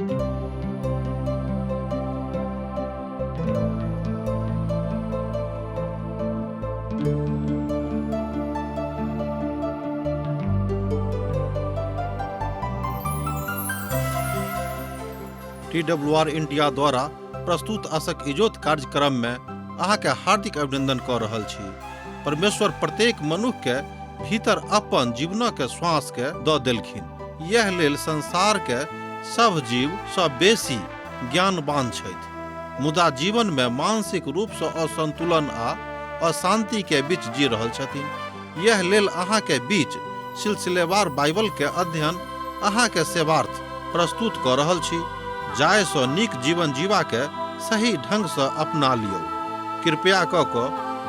TWR India द्वारा प्रस्तुत आशक इजोत कार्यक्रम में अहाँ के हार्दिक अभिनंदन कर रहल छी। परमेश्वर प्रत्येक मनुष्य के भीतर अपन जीवन के श्वास के द देलखिन। यह लेल संसार के सब जीव सब बेसी ज्ञानवान छथि, मुदा जीवन में मानसिक रूप से असंतुलन आ अशांति के बीच जी रहल छथिन। यह लेल अहाँ के बीच सिलसिलेवार बाइबल के अध्ययन अहाँ के सेवार्थ प्रस्तुत कर रहल छी, जाय सँ नीक जीवन जीवा के सही ढंग से अपना लियो। कृपया क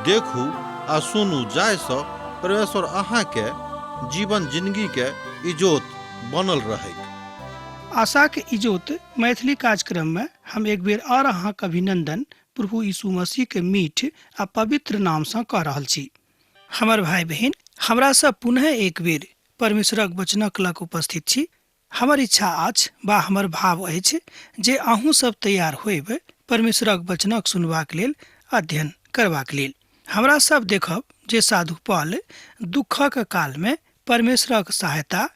देखू आ सुनू, जाय सँ परमेश्वर अहाँ के जीवन जिंदगी के इजोत बनल रहे। आशा के इजोत मैथिली कार्यक्रम में हम एक बेर और अहाँ के अभिनंदन प्रभु यीशु मसीह के मीठ आ पवित्र नाम से कर रहल छी। हमर भाई बहन, हमरा सब पुनः एक बेर परमेश्वरक वचनक लग उपस्थित छी। हमर इच्छा अछि बा हमर भाव अछि जे अहूँ सब तैयार होइब परमेश्वरक वचनक सुनबाक लेल, अध्ययन करबाक लेल। हमरा सब देखब जे साधु पौल दुखक काल में परमेश्वरक सहायता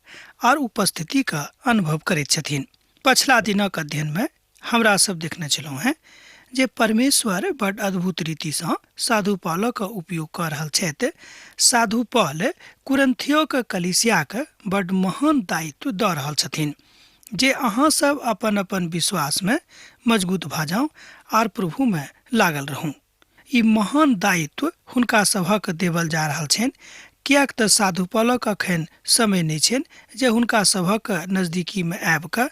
और उपस्थिति का अनुभव करैत छथिन। पछला दिनक अध्ययन में हमरा सब देखने छलहुँ हैं जे परमेश्वर बड़ अद्भुत रीति से साधु पौलक उपयोग कर रहल छथि। साधु पौल कुरिन्थियोक कलीसियाक बड़ महान दायित्व द रहल छथिन जे अहाँ सब अपन अपन विश्वास में मजबूत भ जाऊ और प्रभु में लागल रहू। ई महान दायित्व हुनका सभक देवल जा रहल छनि, कियाक त साधु पौलक अखन समय नहीं छनि जे हुनका सभक नजदीकी में आबि क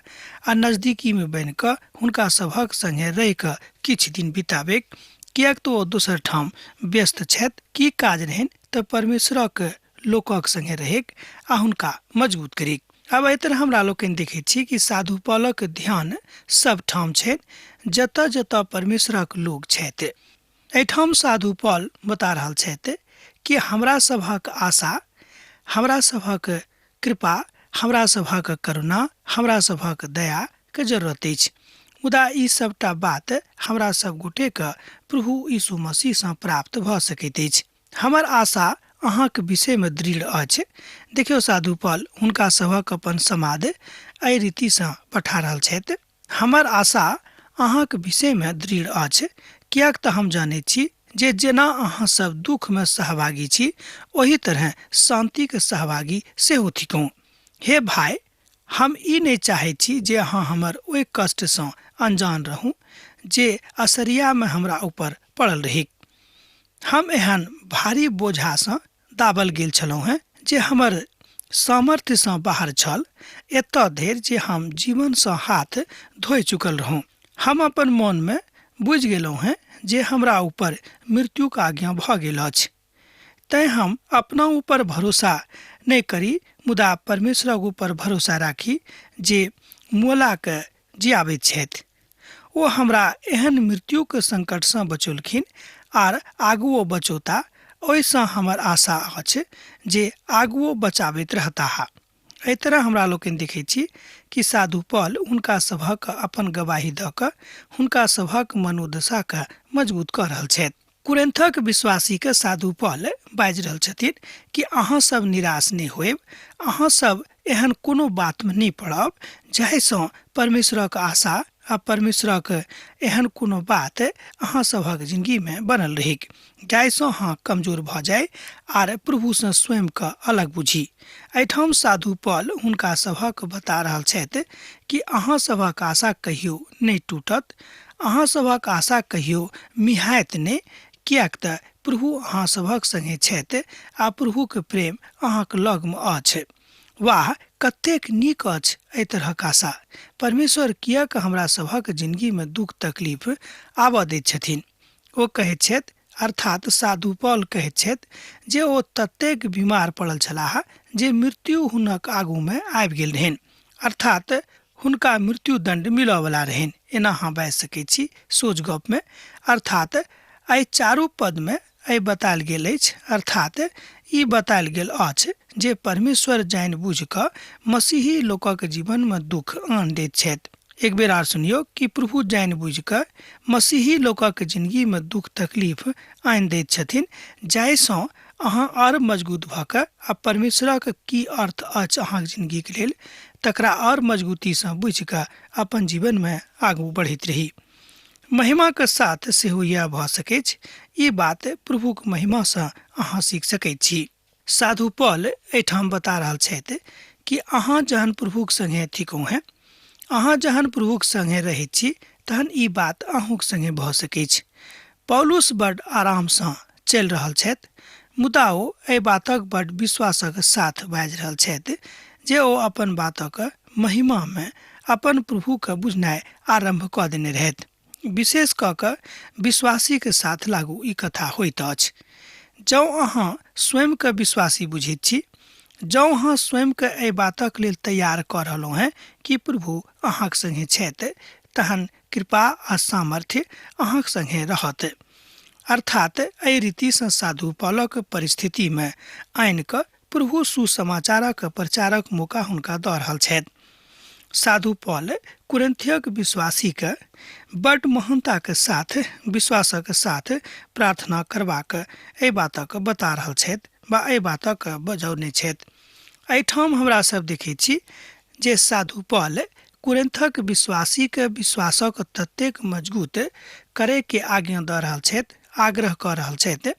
आ नजदीकी में बनि क हुनका सभक संगे रहि क किछु दिन बिताबे, कियाक तो ओ दोसर ठाम व्यस्त छथि। की काज रहन त परमेश्वरक लोकक संगे रहेक आ हुनका मजबूत करेक। अब एहि तरह हमरा लोकनि देखैत छी कि साधु पौलक ध्यान सब ठाम छनि जतऽ जतऽ परमेश्वरक लोग छथि। एहिठाम साधु पौल बता रहल छथि कि हमरा सभक आशा, हमरा सभक कृपा, हमरा सभक करुणा, हमरा सभक दया के जरूरत अछि। मुदा ई सबटा बात हमरा सब गोटे के प्रभु यीशु मसीह से प्राप्त भ सकैत अछि। हमर आशा अहाँ के विषय में दृढ़ अछि। देखियो साधु पौल हुनका सभक अपन समाद एहि रीति से पठा रहल छथि। हमर आशा अहाँ के विषय में दृढ़ अछि, कियाक त हम जानैत छी जे जेना अहाँ सब दुख में सहभागी छी, ओही तरह शांति के सहभागी सेहो थिकौ। हे भाई, हम ई नहीं चाहे छी जे अहाँ हमर ओहि कष्ट से अनजान रहू जे असरिया में हमरा ऊपर पड़ल रही। हम एहन भारी बोझा से दाबल गेल छलहुँ हैं जे हमर सामर्थ्य से बाहर छल, एतऽ धरि जे हम जीवन से हाथ धोइ चुकल रहूँ। हम अपन मन में बुझि गेलहुँ हैं जे हमरा ऊपर मृत्यु का आज्ञा भ गेल अछि। तैं हम अपना ऊपर भरोसा नहीं करी, मुदा परमेश्वरक ऊपर भरोसा राखी जे मोला के जियाबैत छथि। ओ हमरा एहन मृत्यु के संकट से बचौलखिन आर आगुओ बचौता। ओहिसँ हमर आशा अछि जे आगुओ बचाबैत रहता। एहि तरह हमरा लोकनि देखै छी कि साधु पौल हुनका सभक अपन गवाही द क हुनका सभक मनोदशा के मजबूत क रहल छथि। कुरिन्थक विश्वासी के साधु पौल बाजि रहल छथिन कि अहाँ सब निराश नहीं होएब, अहाँ सब एहन कोनो बात में नहीं पड़ब जाहिसँ परमेश्वरक आशा आ परमेश्वरक एहन कोनो बात अहाँ सभक जिंदगी में बनल रही, जाहिसँ अहाँ कमजोर भ जाय आर प्रभु से स्वयं के अलग बुझी। एहिठाम साधु पौल हुनका सभक बता रहल छथि कि अहाँ सभक आशा कहियो नहीं टूटत, अहाँ सभक आशा कहियो मिहायत नहीं, कियाक त प्रभु अहाँ सभक संगे छथि आ प्रभु के प्रेम अहाँ के लग में अछि। वाह, कतेक नीक अछि एहि तरहक आशा। परमेश्वर कियाक हमरा सभक जिंदगी में दुख तकलीफ आबऽ दैत छथिन। ओ कहैत छथि, अर्थात साधु पौल कहैत छथि जे ओ ततेक बीमार पड़ल छलाह जे मृत्यु हुनक आगू में आबि गेल रहनि, अर्थात हुनका मृत्यु दंड मिलऽ वाला रहनि। एना अहाँ बाजि सकैत छी सोझ गप में। अर्थात एहि चारू पद में एहि बतायल गेल अछि, अर्थात ई बतायल गेल अछि जे परमेश्वर जानि बुझि क मसीही लोकक जीवन में दुख आन दैत छथि। एक बेर आर सुनियो कि प्रभु जान बुझ कर मसीही लोकक जिंदगी में दुख तकलीफ आनि दैत छथिन, जाहिसँ अहाँ और मजबूत भऽ कऽ आ परमेश्वरक की अर्थ अछि अहाँक जिंदगीके लेल तकरा और मजबूतीसँ बुझि कऽ अपन जीवनमे आगू बढ़ैत रही। महिमाके साथ सेहो यह भऽ सकैत छै, ई बात प्रभुक महिमासँ अहाँ सीख सकैत छी। साधु पौल एहिठाम बता रहल छथि कि अहाँ जहन प्रभुक संगे थिकहुँ हैं, अहाँ जहन प्रभुक संगे रहैत छी तहन ई बात अहूँक संगे भऽ सकैत छै। पौलुस बड्ड आरामसँ चलि रहल छथि, मुदा ओ एहि बातक बड्ड विश्वासक साथ बाजि रहल छथि जे ओ अपन बातक महिमामे अपन प्रभुके बुझनाइ आरम्भ कऽ देने रहथि। विशेष कऽ कऽ विश्वासीके साथ लागू ई कथा होइत अछि। जँ अहाँ स्वयंके विश्वासी बुझैत छी, जँ अहाँ स्वयंके एहि बातक लेल तैयार कऽ रहलहुँ हैं कि प्रभु अहाँक संगे छथि, तहन कृपा आ सामर्थ्य अहाँक संगे रहत। अर्थात एहि रीतिसँ साधु पौलक परिस्थितिमे आनि कऽ प्रभु सुसमाचारक प्रचारक मौका हुनका दऽ रहल छथि। साधु पौल कुरिन्थियक विश्वासीके बड्ड महानताके साथ विश्वासक साथ प्रार्थना करबाक एहि बातक बता रहल छथि वा एहि बातक बजौने छथि। एहिठाम हमरा सब देखैत छी जे साधु पौल कुरिन्थक विश्वासीके विश्वासक ततेक मजबूत करैके आज्ञा दऽ रहल छथि, आग्रह कऽ रहल छथि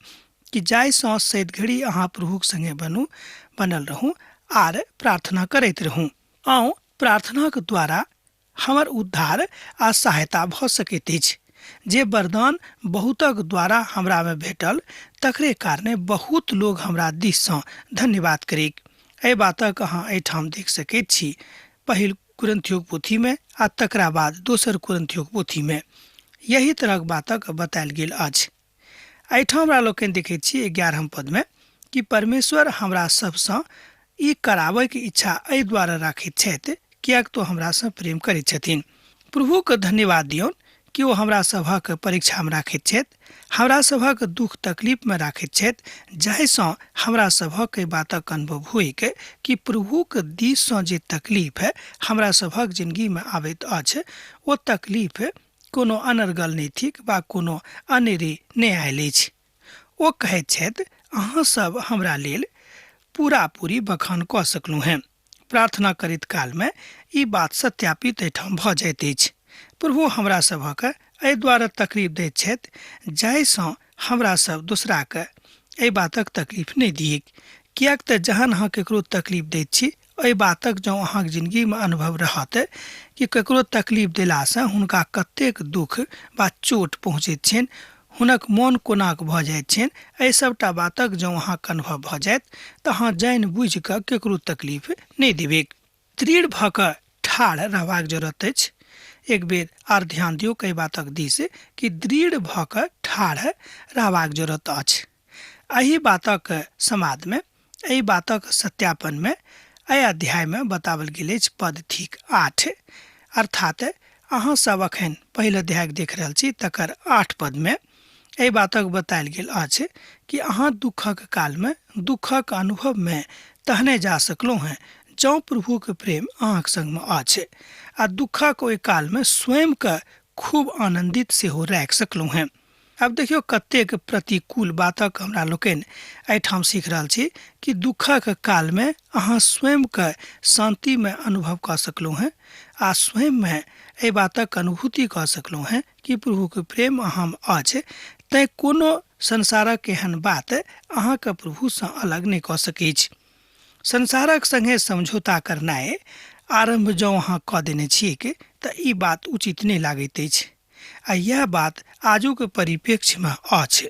कि जाहिसँ सैद घड़ी अहाँ प्रभुक संगे बनल रहूँ आर प्रार्थना करैत रहूँ। आउ प्रार्थनाक द्वारा हमर उद्धार आ सहायता भऽ सकैत अछि। जे वरदान बहुतक द्वारा हमरामे भेटल तकरे कारणे बहुत लोग हमरा दिससँ धन्यवाद करेक। एहि बातक अहाँ एहिठाम देख सकैत छी, पहिल कुरिन्थियोक पोथीमे आ तकरा बाद दोसर कुरिन्थियोक पोथीमे यही तरहक बातक बतायल गेल अछि। एहिठाम हमरा लोकनि देखैत छी 11 पदमे कि परमेश्वर हमरा सबसँ ई कराबैके इच्छा एहि दुआरे राखैत छथि किएक तो हमरासँ प्रेम करैत छथिन। प्रभुके धन्यवाद दियौन कि ओ हमरा सभक परीक्षामे राखैत छथि, हमरा सभक दुख तकलीफमे राखैत छथि, जाहिसँ हमरा सभक एहि बातक अनुभव होइक कि प्रभुके दिससँ जे तकलीफ हमरा सभक जिन्दगीमे आबैत अछि ओ तकलीफ कोनो अनर्गल नहि थिक वा कोनो अनेरे नहि आयल अछि। ओ कहैत छथि अहाँ सब हमरा लेल पूरा पूरी बखान कऽ सकलहुँ हैं। प्रार्थना करैत कालमे ई बात सत्यापित एहिठाम भऽ जाइत अछि। प्रभु हमरा सभक एहि दुआरे तकलीफ दैत छथि जाहिसँ हमरा सब दोसराके एहि बातक तकलीफ नहि दिए, किएक तऽ जहन अहाँ ककरो तकलीफ दैत छी, एहि बातक जँ अहाँके जिन्दगीमे अनुभव रहत कि ककरो तकलीफ देलासँ हुनका कतेक दुख वा चोट पहुँचैत छनि, हुनक मोन कोनाक भऽ जाइत छनि, एहि सभटा बातक जँ अहाँके अनुभव भऽ जायत तऽ अहाँ जानि बुझि कऽ ककरो तकलीफ नहि देबै। दृढ़ भऽ कऽ ठाढ़ रहबाक जरूरत अछि। एक बेर आर ध्यान दियौ एहि बातक दिस कि दृढ़ भऽ कऽ ठाढ़ रहबाक जरूरत अछि। एहि बातक समादमे, एहि बातक सत्यापनमे एहि अध्यायमे बताओल गेल अछि पद ठीक 8, अर्थात अहाँ सब अखन पहिल अध्याय देख रहल छी तकर 8 पदमे एहि बातक बतायल गेल अछि कि अहाँ दुखक कालमे दुखक अनुभवमे तहने जा सकलहुँ हैं जँ प्रभुके प्रेम अहाँक संगमे अछि आ दुखक ओहि कालमे स्वयंके खूब आनन्दित सेहो राखि सकलहुँ हैं। आब देखियौ कतेक प्रतिकूल बातक हमरा लोकनि एहिठाम सीख रहल छी कि दुखक कालमे अहाँ स्वयंके शान्तिमे अनुभव कऽ सकलहुँ हैं आ स्वयंमे एहि बातक अनुभूति कऽ सकलहुँ हैं कि प्रभुके प्रेम अहाँमे अछि, तैँ कोनो संसारक एहन बात अहाँके प्रभुसँ अलग नहि कऽ सकैत अछि। संसारक संगे समझौता करनाइ आरम्भ जँ अहाँ कऽ देने छियै तऽ ई बात उचित नहि लागैत अछि। आ यह बात आजुक परिप्रेक्ष्यमे अछि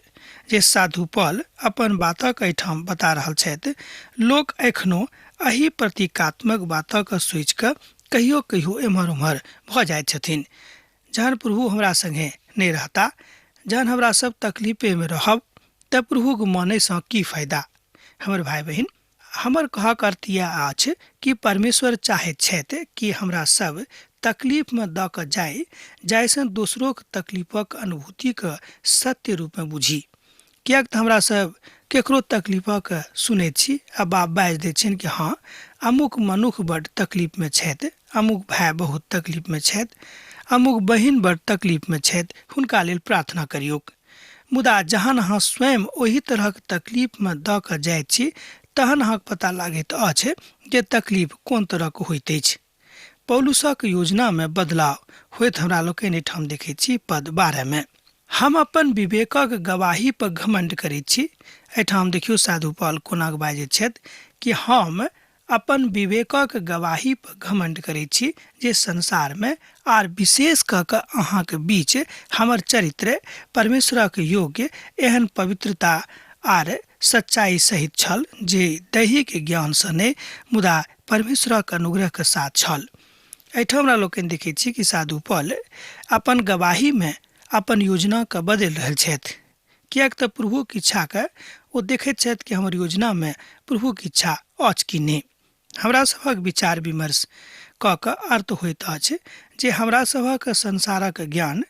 जे साधु पौल अपन बातक एहिठाम बता रहल छथि। लोक एखनो एहि प्रतीकात्मक बातक सोचि कऽ कहियो कहियो एम्हर उम्हर भऽ जाइत छथिन। जहन प्रभु हमरा संगे नहि रहता, जहन हमरा सब तकलीफेमे रहब तऽ प्रभुके मानैसँ की फायदा। हमर भाई बहिन, हमर कहक अर्थ यह अछि कि परमेश्वर चाहैत छथि कि हमरा सब तकलीफमे दऽ कऽ जाय, जाहिसँ दोसरोके तकलीफक अनुभूतिके सत्य रूपमे बुझी। किएक तऽ हमरा सब केकरो तकलीफक सुनै छी आ बाप बाजि दै छियनि कि हाँ अमुक मनुख बड्ड तकलीफमे छथि, अमुक भाय बहुत तकलीफमे छथि, अमुक बहिन बड्ड तकलीफमे छथि, हुनका लेल प्रार्थना करियौक। मुदा जहन अहाँ स्वयं ओही तरहक तकलीफमे दऽ कऽ जाइत छी तहन अहाँके पता लागैत अछि जे तकलीफ कोन तरहक होइत अछि। पौलुसक योजनामे बदलाव होइत हमरा लोकनि एहिठाम देखैत छी पद 12 में। हम अपन विवेकक गवाही पर घमंड करैत छी। एहिठाम देखियौ साधु पौल कोना बाजैत छथि कि हम अपन विवेकक गवाही पर घमंड करैत छी जे संसारमे आर विशेष कऽ कऽ अहाँके बीच हमर चरित्र परमेश्वरक योग्य एहन पवित्रता आर सच्चाई सहित छल जे दैहिक ज्ञानसँ नहि मुदा परमेश्वरक अनुग्रहके साथ छल। एहिठाम हमरा लोकनि देखैत छी कि साधु पौल अपन गवाहीमे अपन योजनाके बदलि रहल छथि, किएक तऽ प्रभुक इच्छाके ओ देखैत छथि कि हमर योजनामे प्रभुक इच्छा अछि कि नहि। हमरा सभक विचार विमर्श कऽ कऽ अर्थ होइत अछि जे हमरा सभक संसारक ज्ञान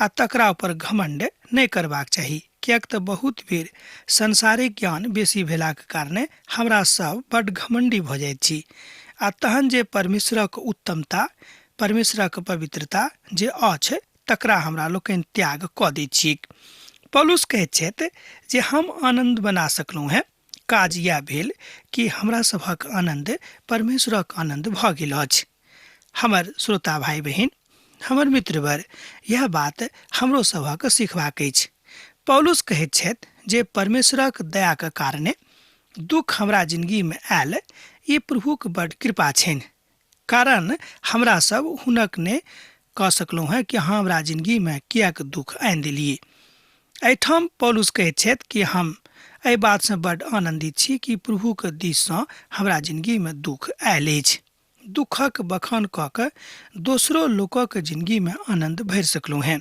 आ तकरा ऊपर घमंड नहि करबाक चाही, किएक तऽ बहुत बेर संसारिक ज्ञान बेसी भेलाक कारणे हमरा सब बड्ड घमंडी भऽ जाइत छी आ तहन जे परमेश्वरक उत्तमता परमेश्वरक पवित्रता जे अछि तकरा हमरा लोकनि त्याग कऽ दैत छी। पौलुस कहैत छथि जे हम आनंद बना सकलहुँ हैं। काज इएह भेल कि हमरा सभक आनंद परमेश्वरक आनंद भऽ गेल अछि। हमर श्रोता भाई बहिन, हमर मित्रवर, यह बात हमरो सभक सिखबाक अछि। पौलुस कहैत छथि जे परमेश्वरक दयाक कारणे दुख हमरा जिंदगीमे आयल, ई प्रभुक बड्ड कृपा छनि। कारण हमरा सब हुनक ने कह सकलहुँ हैं कि हाँ हमरा जिंदगीमे किएक दुख आनि देलिए। एहिठाम पौलुस कहैत छथि कि हम एहि बातसँ बड्ड आनन्दित छी कि प्रभुक दिससँ हमरा जिंदगीमे दुख आयल अछि। दुखक बखान कऽ कऽ दोसरो लोकक जिंदगीमे आनन्द भरि सकलहुँ हैं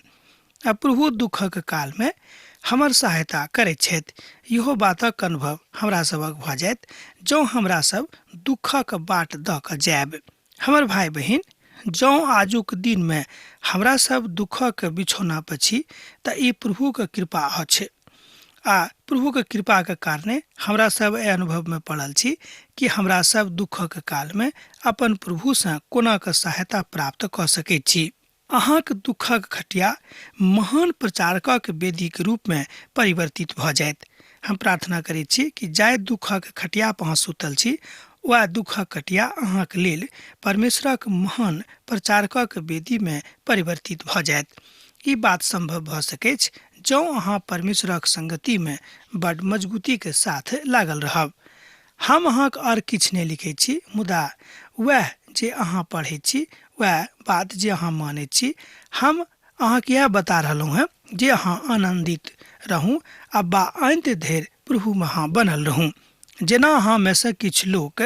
आ प्रभु दुखक कालमे हमर सहायता करैत छथि। इहो बातक अनुभव हमरा सभक भऽ जायत जँ हमरा सब दुखक बाट दऽ कऽ जायब। हमर भाई बहिन, जँ आजुक दिनमे हमरा सब दुखक बिछौना पर छी तऽ ई प्रभुक कृपा अछि आ प्रभुक कृपाके कारणे हमरा सब एहि अनुभवमे पड़ल छी कि हमरा सब दुखक कालमे अपन प्रभुसँ कोनाके सहायता प्राप्त कऽ सकैत छी। अहाँक दुखक खटिया महान प्रचारकक वेदीके रूपमे परिवर्तित भऽ जायत। हम प्रार्थना करैत छी कि जाहि दुखक खटिया पर अहाँ सुतल छी वह दुखक खटिया अहाँके लेल परमेश्वरक महान प्रचारकक वेदीमे परिवर्तित भऽ जायत। ई बात संभव भऽ सकैछ जँ अहाँ परमेश्वरक संगतिमे बड्ड मजबूतीके साथ लागल रहब। हम अहाँके आओर किछु नहि लिखैत छी, मुदा वएह जे अहाँ पढ़ैत छी, वएह बात जे अहाँ मानैत छी। हम अहाँके यह बता रहलहुँ हैं जे अहाँ आनन्दित रहू आ बा अंत धरि प्रभुमे अहाँ बनल रहू। जेना अहाँमे सँ किछु लोक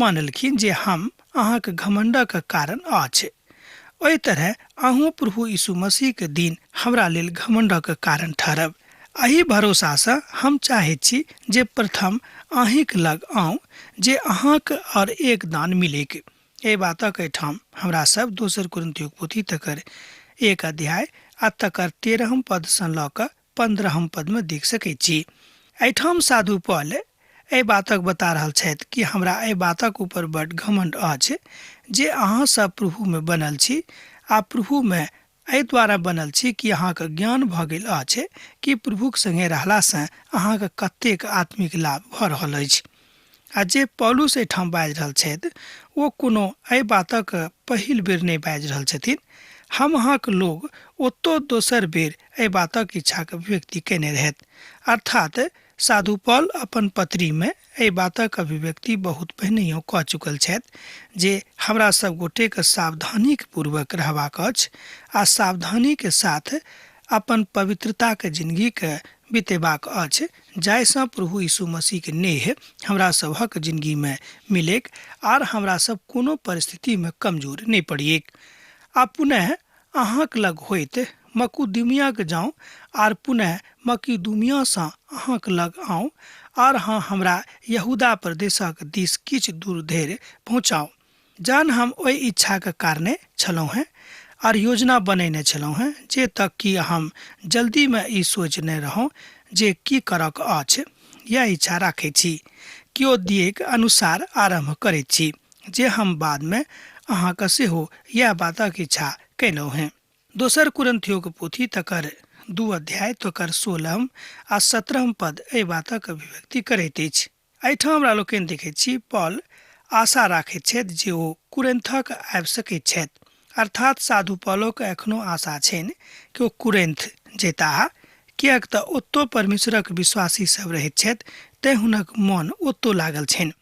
मानलखिन जे हम अहाँके घमण्डक कारण अछि, ओहि तरह अहूँ प्रभु यीशु मसीहके दिन हमरा लेल घमण्डक कारण ठहरब। एही भरोसासँ हम चाहैत छी जे प्रथम अहींके लग आऊँ जे अहाँके और एक दान मिलेक। एहि बातक एहिठाम हमरा सब दोसर कुरिन्थियों पोथी तकर 1 अध्याय आ तकर 13 पदसँ लऽ कऽ 15 पदमे देख सकैत छी। एहिठाम साधु पौल एहि बातक बता रहल छथि कि हमरा एहि बातक ऊपर बड्ड घमण्ड अछि जे अहाँ सब प्रभुमे बनल छी आ प्रभुमे एहि द्वारा बनल छी कि अहाँके ज्ञान भऽ गेल अछि कि प्रभुक संगे रहलासँ अहाँके कतेक आत्मिक लाभ भऽ रहल अछि। आ जे पौलुस एहिठाम बाजि रहल छथि ओ कोनो एहि बातक पहिल बेर नहि बाजि रहल छथिन। हम अहाँके लोग ओतौ दोसर बेर एहि बातक इच्छाके अभिव्यक्ति कयने रहथि, अर्थात साधु पौल अपन पत्रीमे एहि बातक अभिव्यक्ति बहुत पहिनहियो कऽ चुकल छथि जे हमरा सब गोटेके सावधानीक पूर्वक रहबाक अछि आ सावधानीके साथ अपन पवित्रताके जिंदगीके बितेबाक अछि, जाहिसँ प्रभु यीशु मसीहके नेह हमरा सभक जिंदगीमे मिलेक आर हमरा सब कोनो परिस्थितिमे कमजोर नहि पड़िएक। आ पुनः अहाँके लग होइत मकुदुमियाके जाऊँ आर पुनः मकिदुमियासँ अहाँके लग आऊँ आर हाँ हमरा यहूदा प्रदेशक दिस किछु दूर धरि पहुँचाउ। जहन हम ओहि इच्छाके कारणे छलहुँ हैं आर योजना बनैने छलहुँ हैं जे तक कि हम जल्दीमे ई सोचने रहौं जे की करक अछि। यह इच्छा राखै छी, केओ दिएक अनुसार आरंभ करैत छी, जे हम बाद में अहाँके सेहो यह बातक इच्छा कैलहुँ हैं। दोसर कुरिन्थियों पोथी तकर 2 अध्याय तकर 16 आ 17 पद एहि बातक अभिव्यक्ति करैत अछि। एहिठाम हमरा लोकनि देखैत छी पॉल आशा राखैत छथि जे ओ कुरिन्थक आबि सकैत छथि, अर्थात साधु पॉलोक एखनो आशा छनि कि ओ कुरिन्थ जेताह, किएक तऽ ओतौ परमेश्वरक विश्वासी सब रहैत छथि, तेँ हुनक मन ओतौ लागल छनि।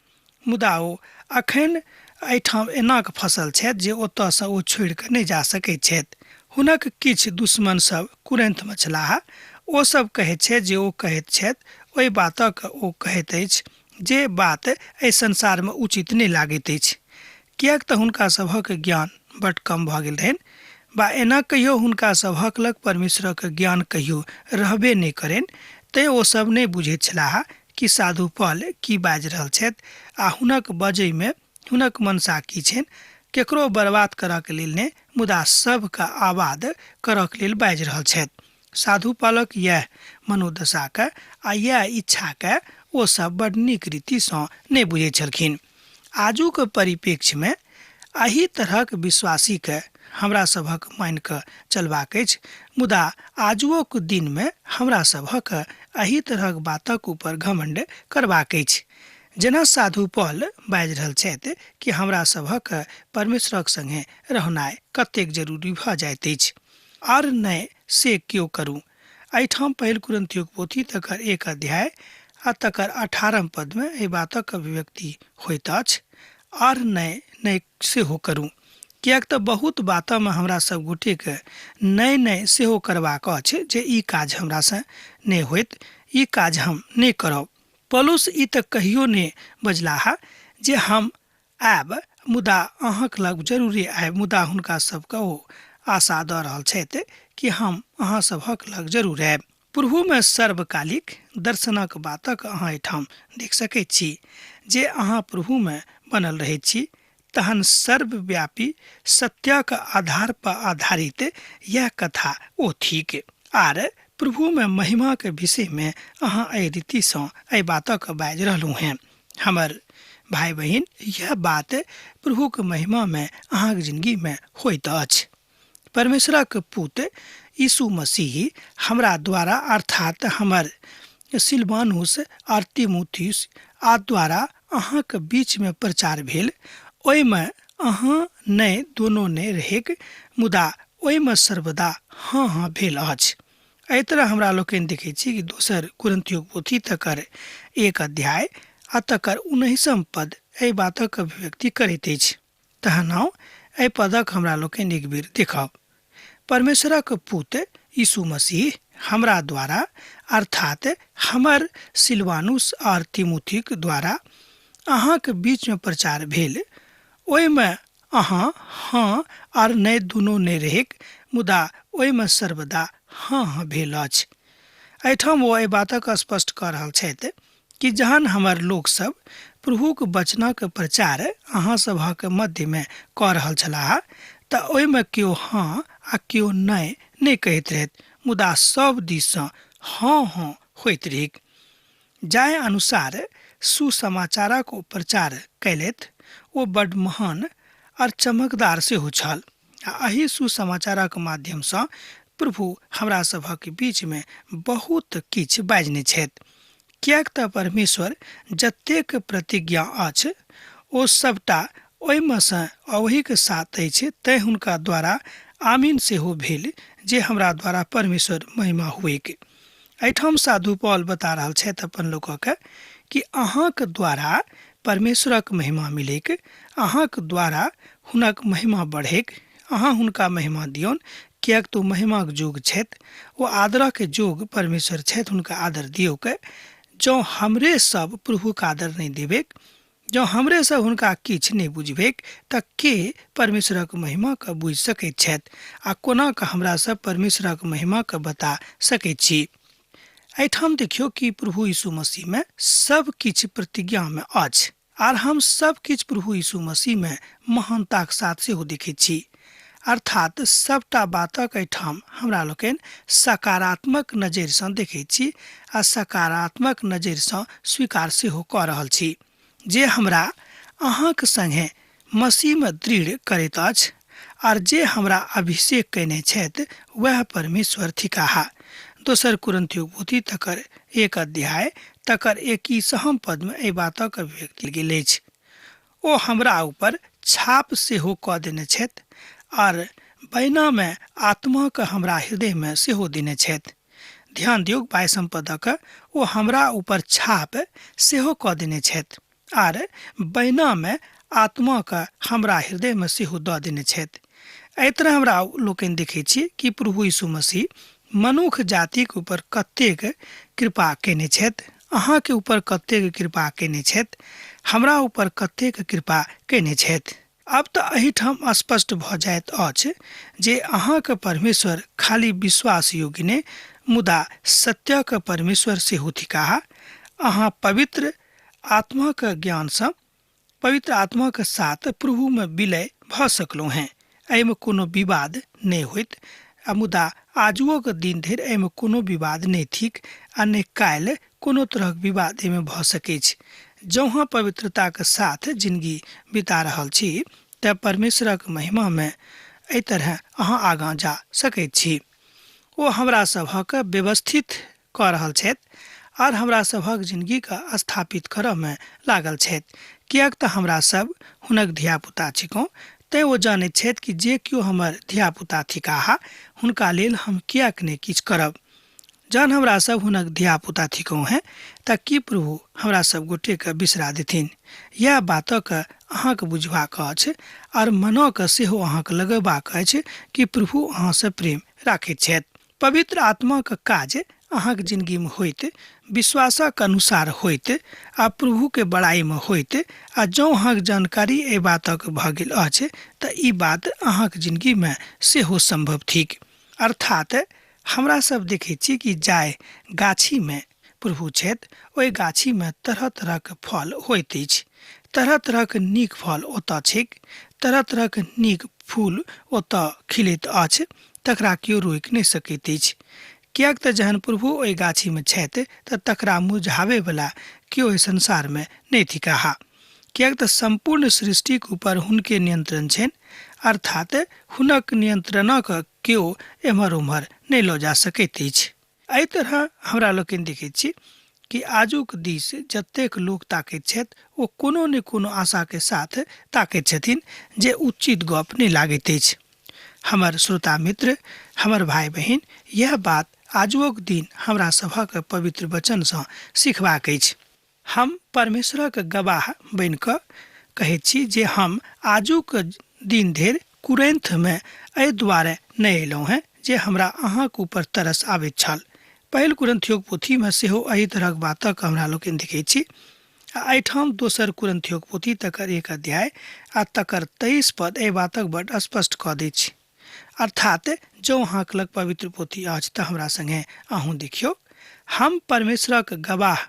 मुदा ओ अखन एहिठाम एनाक फंसल छथि जे ओतयसँ ओ छोड़ि कऽ नहि जा सकैत छथि। हुनक किछु दुश्मन सब कुरिन्थमे छलाह, ओ सब कहैत छथि जे ओ कहैत छथि ओहि बातक ओ कहैत अछि जे बात एहि संसारमे उचित नहि लागैत अछि, किएक तऽ हुनका सभक ज्ञान बड्ड कम भऽ गेल रहनि, बा एना कहियो हुनका सभक लग परमेश्वरक ज्ञान कहियो रहबे नहि करनि, तेँ ओ सब नहि बुझैत छलाह कि साधु पॉल की बाजि रहल छथि आ हुनक बजैमे हुनक मनसा की छनि। केकरो बर्बाद करऽके लेल नहि, मुदा सबके आबाद करऽके लेल बाजि रहल छथि। साधु पॉलक यह मनोदशाके आ यह इच्छाके ओ सब बड्ड नीक रीतिसँ नहि बुझैत छलखिन। आजुक परिप्रेक्ष्यमे एही तरहक विश्वासीके हमरा सभक मानि कऽ चलबाक अछि, मुदा आजुक दिनमे हमरा सभक एही तरहक बातक ऊपर घमण्ड करबाक अछि। जेना साधु पॉल बाजि रहल छथि कि हमरा सभक परमेश्वरक संगे रहनाइ कतेक जरूरी भऽ जाइत अछि, और नहि से क्यों करूँ। एहिठाम पहिल कुरिन्थियों पोथी तकर 1 अध्याय आ तकर 18 पदमे एहि बातक अभिव्यक्ति होइत अछि, और नहि सेहो करूँ, किएक तऽ बहुत बातमे हमरा सब गोटेके नहि सेहो करबाक अछि जे ई काज हमरासँ नहि होइत, ई काज हम नहि करब। पौलुस ई तऽ कहियो नहि बजलाह जे हम आयब, मुदा अहाँक लग जरूरे आयब, मुदा हुनका सबके ओ आशा दऽ रहल छथि कि हम अहाँ सभक लग जरूर आयब। प्रभुमे सर्वकालिक दर्शनक बातक अहाँ एहिठाम देख सकैत छी। जे अहाँ प्रभुमे बनल रहैत छी, तहन सर्वव्यापी सत्यक आधार पर आधारित यह कथा ओ थिक, आर प्रभुमे महिमाके विषयमे अहाँ एहि रीतिसँ एहि बातक बाजि रहलहुँ हैं। हमर भाई बहिन, यह बात प्रभुके महिमामे अहाँक जिन्दगीमे होइत अछि। परमेश्वरक पुत्र यीशु मसीह हमरा द्वारा अर्थात हमर सिलवानुस और तीमुथियुस आ द्वारा अहाँके बीचमे प्रचार भेल, ओहिमे अहाँ नहि दोनों नहि रहेक, मुदा ओहिमे सर्वदा हाँ भेल अछि। एहि तरह हमरा लोकनि देखैत छी कि दोसर कुरिन्थियों पोथी तकर 1 अध्याय आ तकर 19 पद एहि बातक अभिव्यक्ति करैत अछि। तहन आउ एहि पदक हमरा लोकनि एक बेर देखब। परमेश्वरक पुत्र यीशु मसीह हमरा द्वारा अर्थात हमर सिलवानुस और तीमुथिक द्वारा अहाँके बीचमे प्रचार भेल, ओहिमे अहाँ हाँ और नहि दुनू नहि रहेक, मुदा ओहिमे सर्वदा हाँ भेल अछि। एहिठाम ओ एहि बातक स्पष्ट कऽ रहल छथि कि जहन हमर लोक सब प्रभुक वचनक प्रचार अहाँ सभक मध्यमे कऽ रहल छलाह, तऽ ओहिमे केओ हाँ आ केओ नहि कहैत रहथि, मुदा सब दिससँ हाँ होइत रहैक। जाहि अनुसार सुसमाचारक ओ प्रचार कैलथि ओ बड्ड महान और चमकदार सेहो छल, आ एही सुसमाचारक माध्यमसँ प्रभु हमरा सभक बीचमे बहुत किछु बाजने छथि। किएक तऽ परमेश्वर जतेक प्रतिज्ञा अछि ओ सबटा ओहिमेसँ ओहिके साथ अछि, तैँ हुनका द्वारा आमीन सेहो भेल जे हमरा द्वारा परमेश्वर महिमा हुएक। एहिठाम साधु पौल बता रहल छथि अपन लोकके कि अहाँके द्वारा परमेश्वरक महिमा मिलेक, अहाँके द्वारा हुनक महिमा बढ़ेक, अहाँ हुनका महिमा दियौन, किएक तो महिमाक जोग छथि, ओ आदरक जोग परमेश्वर छथि, हुनका आदर दियौक। जँ हमरे सब प्रभुके आदर नहि देबेक, जँ हमरे सब हुनका किछु नहि बुझबेक, तऽ के परमेश्वरक महिमाके बुझि सकैत छथि आ कोना कऽ हमरा सब परमेश्वरक महिमाके बता सकैत छी। एहिठाम देखियौ कि प्रभु यीशु मसीहमे सब किछु प्रतिज्ञामे अछि, आर हम सब किछु प्रभु यीशु मसीहमे महानताक साथ सेहो देखैत छी। अर्थात सबटा बातक एहिठाम हमरा लोकनि सकारात्मक नजरिसँ देखैत छी आ सकारात्मक नजरिसँ स्वीकार सेहो कऽ रहल छी, जे हमरा अहाँक संगे मसीहमे दृढ़ करैत अछि और जे हमरा अभिषेक कयने छथि वह परमेश्वर थिकाहा। दोसर कुरिन्थियों पोथी तकर 1 अध्याय तकर 21 पद में एहि बातक अभिव्यक्ति गेल अछि। ओ हमरा ऊपर छाप सेहो कऽ देने छथि और बैना में आत्मा के हमरा हृदय में सेहो देने छथि। ध्यान दियौ 22 पदक ओ हमरा ऊपर छाप सेहो कऽ देने छथि और बैना में आत्मा के हमरा हृदय में सेहो दऽ देने छथि। एहि तरह हमरा लोकनि देखैत छी कि प्रभु यीशु मसीह मनुष्य जाति के ऊपर कतेक कृपा केने छथि, अहाँ के ऊपर कतेक कृपा केने छथि, हमरा ऊपर कतेक कृपा केने छथि। अब तऽ एहिठाम स्पष्ट भऽ जाइत अछि जे अहाँके परमेश्वर खाली विश्वास योग्य नहि मुदा सत्यक परमेश्वर सेहो थिकाह। अहाँ पवित्र आत्माके ज्ञानसँ पवित्र आत्माके साथ प्रभुमे विलय भऽ सकलहुँ हैं। एहिमे कोनो विवाद नहि होइत आ मुदा आजुओके दिन धरि एहिमे कोनो विवाद नहि थिक आ नहि काल्हि कोनो तरहक विवाद एहिमे भऽ सकैत छै। जँ अहाँ पवित्रताके साथ जिंदगी बिता रहल छी तऽ परमेश्वरक महिमामे एहि तरह अहाँ आगाँ जा सकैत छी। ओ हमरा सभक व्यवस्थित कऽ रहल छथि और हमरा सभक जिंदगीके स्थापित करयमे लागल छथि, किएक तऽ हमरा सब हुनक धियापुता छिकौं। तैँ ओ जानैत छथि कि जे केओ हमर धियापुता थिकाह हुनका लेल हम किएक नहि किछु करब। जहन हमरा सब हुनक धियापुता थिकौं हैं तऽ की प्रभु हमरा सब गोटेके बिसरा देथिन। यह बातक अहाँके बुझबाक अछि और मनक सेहो अहाँके लगेबाक अछि कि प्रभु अहाँसँ प्रेम राखैत छथि। पवित्र आत्माके काज अहाँके जिंदगीमे होइत, विश्वासक अनुसार होइत आ प्रभुके बड़ाइमे होइत आ जँ अहाँके जानकारी एहि बातक भऽ गेल अछि तऽ ई बात अहाँके जिंदगीमे सेहो संभव थिक। अर्थात हमरा सब देखैत छी कि जाय गाछीमे प्रभु छथि ओहि गाछीमे तरह तरहके फल होइत अछि। तरह तरहके नीक फल ओतऽ छैक, तरह तरहके नीक फूल ओतऽ खिलैत अछि, तकरा केओ रोकि नहि सकैत अछि। किएक तऽ जहन प्रभु ओहि गाछीमे छथि तऽ तकरा मुरझाबैवला केओ एहि संसारमे नहि थिकाह, किएक तऽ संपूर्ण सृष्टिके ऊपर हुनके नियंत्रण छनि, अर्थात हुनक नियंत्रणक केओ एम्हर उम्हर नहि लऽ जा सकैत अछि। एहि तरह हमरा लोकनि देखैत छी कि आजुक दिस जतेक लोक ताकैत छथि ओ कोनो ने कोनो आशाके साथ ताकैत छथिन जे उचित गप नहि लागैत अछि। हमर श्रोता मित्र, हमर भाई बहिन, यह बात आजुक दिन हमरा सभक पवित्र वचनसँ सिखबाक अछि। हम परमेश्वरक गवाह बनि कऽ कहैत छी जे हम आजुक दिन धरि कुरिन्थमे एहि दुआरे नहि अयलहुँ हैं जे हमरा अहाँके ऊपर तरस आबैत छल। पहिल कुरिन्थियों पोथीमे सेहो एहि तरहक बातक हमरा लोकनि देखैत छी। आ एहिठाम दोसर कुरिन्थियों पोथी तकर 1 अध्याय आ तकर 23 पद एहि बातक बड्ड स्पष्ट कऽ दैत छी। अर्थात जँ अहाँके लग पवित्र पोथी अछि तऽ हमरा संगे अहूँ देखियौ। हम परमेश्वरक गवाह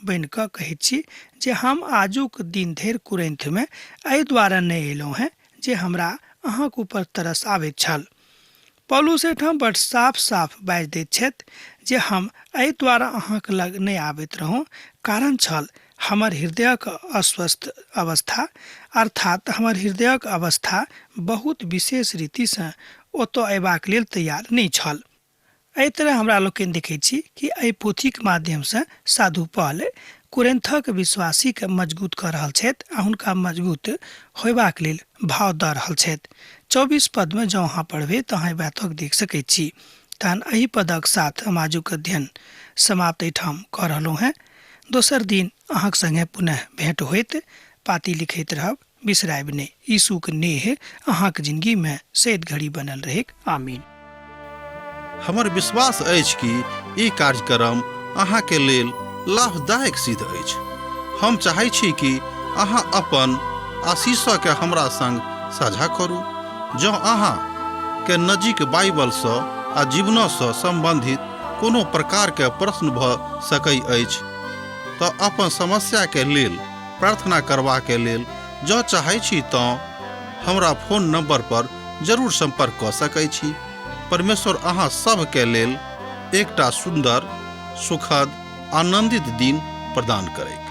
बनि कऽ कहैत छी जे हम आजुक दिन धरि कुरिन्थमे एहि दुआरे नहि अयलहुँ हैं जे हमरा अहाँके ऊपर तरस आबैत छल। पौलुस एहिठाम बड्ड साफ साफ बाजि दैत छथि जे हम एहि दुआरे अहाँके लग नहि आबैत रहौं, कारण छल हमर हृदयक अस्वस्थ अवस्था, अर्थात हमर हृदयक अवस्था बहुत विशेष रीतिसँ ओतऽ अयबाक लेल तैयार नहि छल। एहि तरह हमरा लोकनि देखैत छी कि एहि पोथीके माध्यमसँ साधु पौल कुरिन्थक विश्वासीके मजबूत कऽ रहल छथि आ हुनका मजबूत होयबाक लेल भाव दऽ रहल छथि। 24 पदमे जँ अहाँ पढ़बै तऽ अहाँ बातक देख सकैत छी। तहन एहि पदक साथ हम आजुक अध्ययन समाप्त एहिठाम कऽ रहलहुँ हैं। दोसर दिन अहाँक संगे पुनः भेंट होइत, पाती लिखैत रहब, बिसरायब नहि। यीशुक नेह अहाँक जिंदगीमे सैद घड़ी बनल रहेक। आमीन। हमर विश्वास अछि कि ई कार्यक्रम अहाँके लेल लाभदायक सिद्ध अछि। हम चाहैत छी कि अहाँ अपन आशीषके हमरा संग साझा करू। जँ अहाँके नजीक बाइबलसँ आ जीवनसँ सम्बन्धित कोनो प्रकारके प्रश्न भऽ सकैत अछि तऽ अपन समस्याके लेल प्रार्थना करबाके लेल जँ चाहैत छी तऽ हमरा फोन नंबर पर जरूर संपर्क कऽ सकैत छी। परमेश्वर अहाँ सबके लेल एकटा सुंदर, सुखद, आनंदित दिन प्रदान करैक।